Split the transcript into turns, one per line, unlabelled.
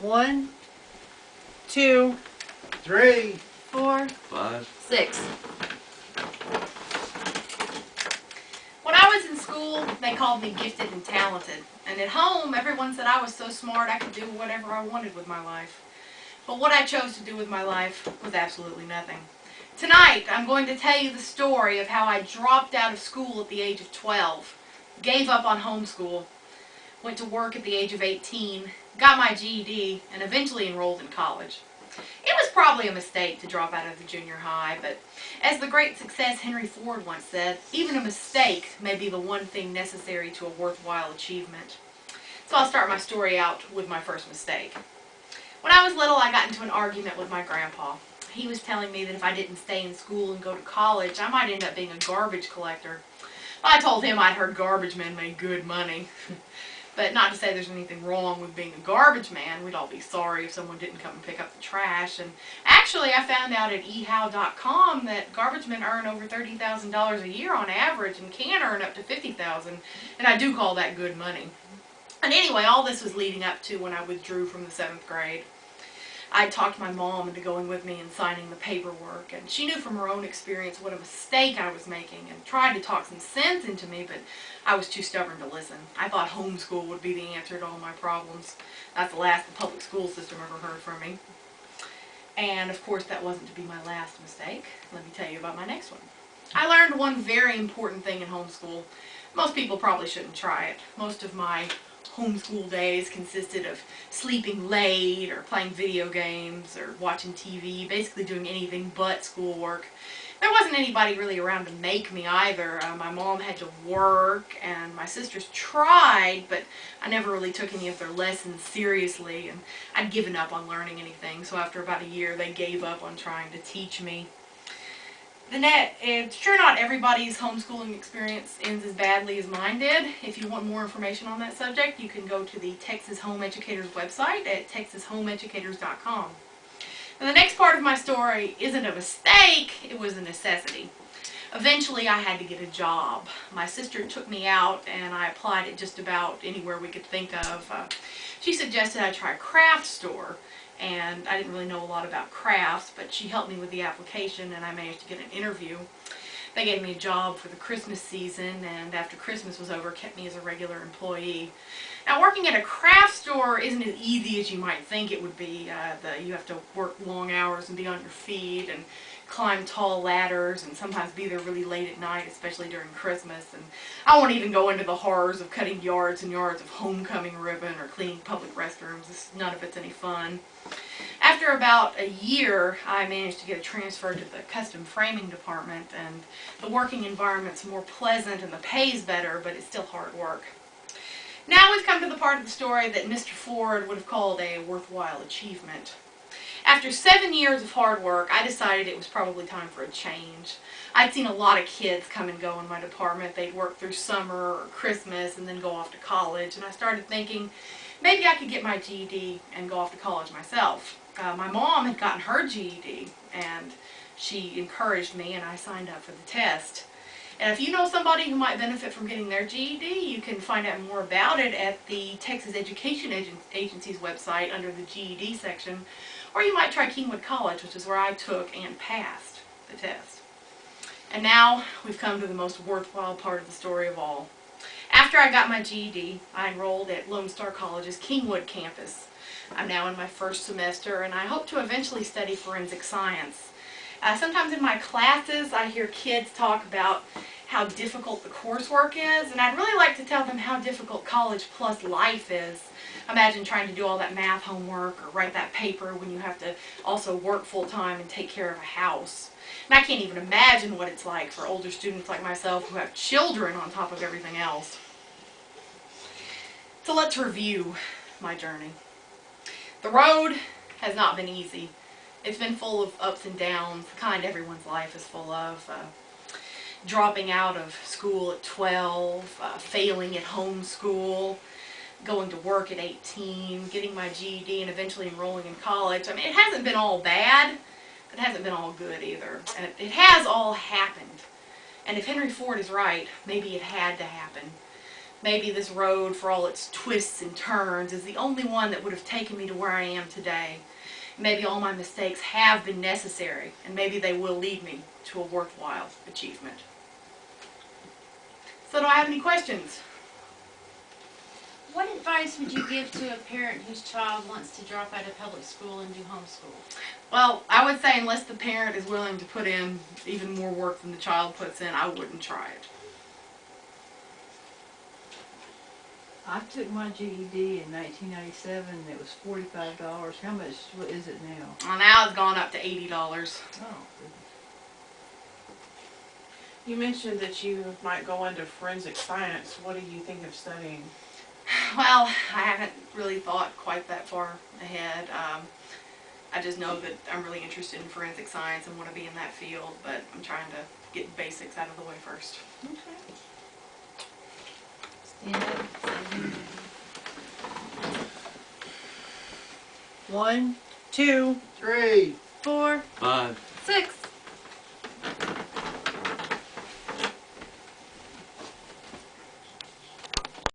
1, 2,
3,
4,
5.
6. When I was in school, they called me gifted and talented. And at home, everyone said I was so smart I could do whatever I wanted with my life. But what I chose to do with my life was absolutely nothing. Tonight, I'm going to tell you the story of how I dropped out of school at the age of 12, gave up on homeschool, went to work at the age of 18, got my GED, and eventually enrolled in college. It was probably a mistake to drop out of the junior high, but as the great success Henry Ford once said, even a mistake may be the one thing necessary to a worthwhile achievement. So I'll start my story out with my first mistake. When I was little, I got into an argument with my grandpa. He was telling me that if I didn't stay in school and go to college, I might end up being a garbage collector. I told him I'd heard garbage men made good money. But not to say there's anything wrong with being a garbage man. We'd all be sorry if someone didn't come and pick up the trash. And actually, I found out at ehow.com that garbage men earn over $30,000 a year on average and can earn up to $50,000. And I do call that good money. And anyway, all this was leading up to when I withdrew from the 7th grade. I talked my mom into going with me and signing the paperwork, and she knew from her own experience what a mistake I was making and tried to talk some sense into me, but I was too stubborn to listen. I thought homeschool would be the answer to all my problems. That's the last the public school system ever heard from me. And of course that wasn't to be my last mistake. Let me tell you about my next one. I learned one very important thing in homeschool. Most people probably shouldn't try it. Most of my homeschool days consisted of sleeping late or playing video games or watching TV, basically doing anything but schoolwork. There wasn't anybody really around to make me either. My mom had to work and my sisters tried, but I never really took any of their lessons seriously, and I'd given up on learning anything, so after about a year they gave up on trying to teach me. It's sure not everybody's homeschooling experience ends as badly as mine did. If you want more information on that subject, you can go to the Texas Home Educators website at texashomeeducators.com. Now, the next part of my story isn't a mistake, it was a necessity. Eventually I had to get a job. My sister took me out and I applied at just about anywhere we could think of. She suggested I try a craft store. And I didn't really know a lot about crafts, but she helped me with the application and I managed to get an interview. They gave me a job for the Christmas season, and after Christmas was over, kept me as a regular employee. Now, working at a craft store isn't as easy as you might think it would be. You have to work long hours and be on your feet and climb tall ladders and sometimes be there really late at night, especially during Christmas. And I won't even go into the horrors of cutting yards and yards of homecoming ribbon or cleaning public restrooms. None of it's any fun. After about a year, I managed to get a transfer to the custom framing department, and the working environment's more pleasant and the pay's better, but it's still hard work. Now we've come to the part of the story that Mr. Ford would have called a worthwhile achievement. After 7 years of hard work, I decided it was probably time for a change. I'd seen a lot of kids come and go in my department. They'd work through summer or Christmas and then go off to college, and I started thinking maybe I could get my GED and go off to college myself. My mom had gotten her GED, and she encouraged me, and I signed up for the test. And if you know somebody who might benefit from getting their GED, you can find out more about it at the Texas Education Agency's website under the GED section, or you might try Kingwood College, which is where I took and passed the test. And now we've come to the most worthwhile part of the story of all. After I got my GED, I enrolled at Lone Star College's Kingwood campus. I'm now in my first semester, and I hope to eventually study forensic science. Sometimes in my classes, I hear kids talk about how difficult the coursework is, and I'd really like to tell them how difficult college plus life is. Imagine trying to do all that math homework or write that paper when you have to also work full-time and take care of a house. And I can't even imagine what it's like for older students like myself who have children on top of everything else. So let's review my journey. The road has not been easy. It's been full of ups and downs, the kind everyone's life is full of. Dropping out of school at 12, failing at homeschool, going to work at 18, getting my GED, and eventually enrolling in college. I mean, it hasn't been all bad, but it hasn't been all good either. And it has all happened. And if Henry Ford is right, maybe it had to happen. maybe this road, for all its twists and turns, is the only one that would have taken me to where I am today. Maybe all my mistakes have been necessary, and maybe they will lead me to a worthwhile achievement. So do I have any questions?
What advice would you give to a parent whose child wants to drop out of public school and do homeschool?
Well, I would say unless the parent is willing to put in even more work than the child puts in, I wouldn't try it.
I took my GED in 1997. It was $45. How much is it now?
Well, now it's gone up to $80.
Oh,
You mentioned that you might go into forensic science. What do you think of studying?
Well, I haven't really thought quite that far ahead. I just know that I'm really interested in forensic science and want to be in that field, but I'm trying to get basics out of the way first.
okay.
Stand up.
1, 2,
3,
4,
5.
6.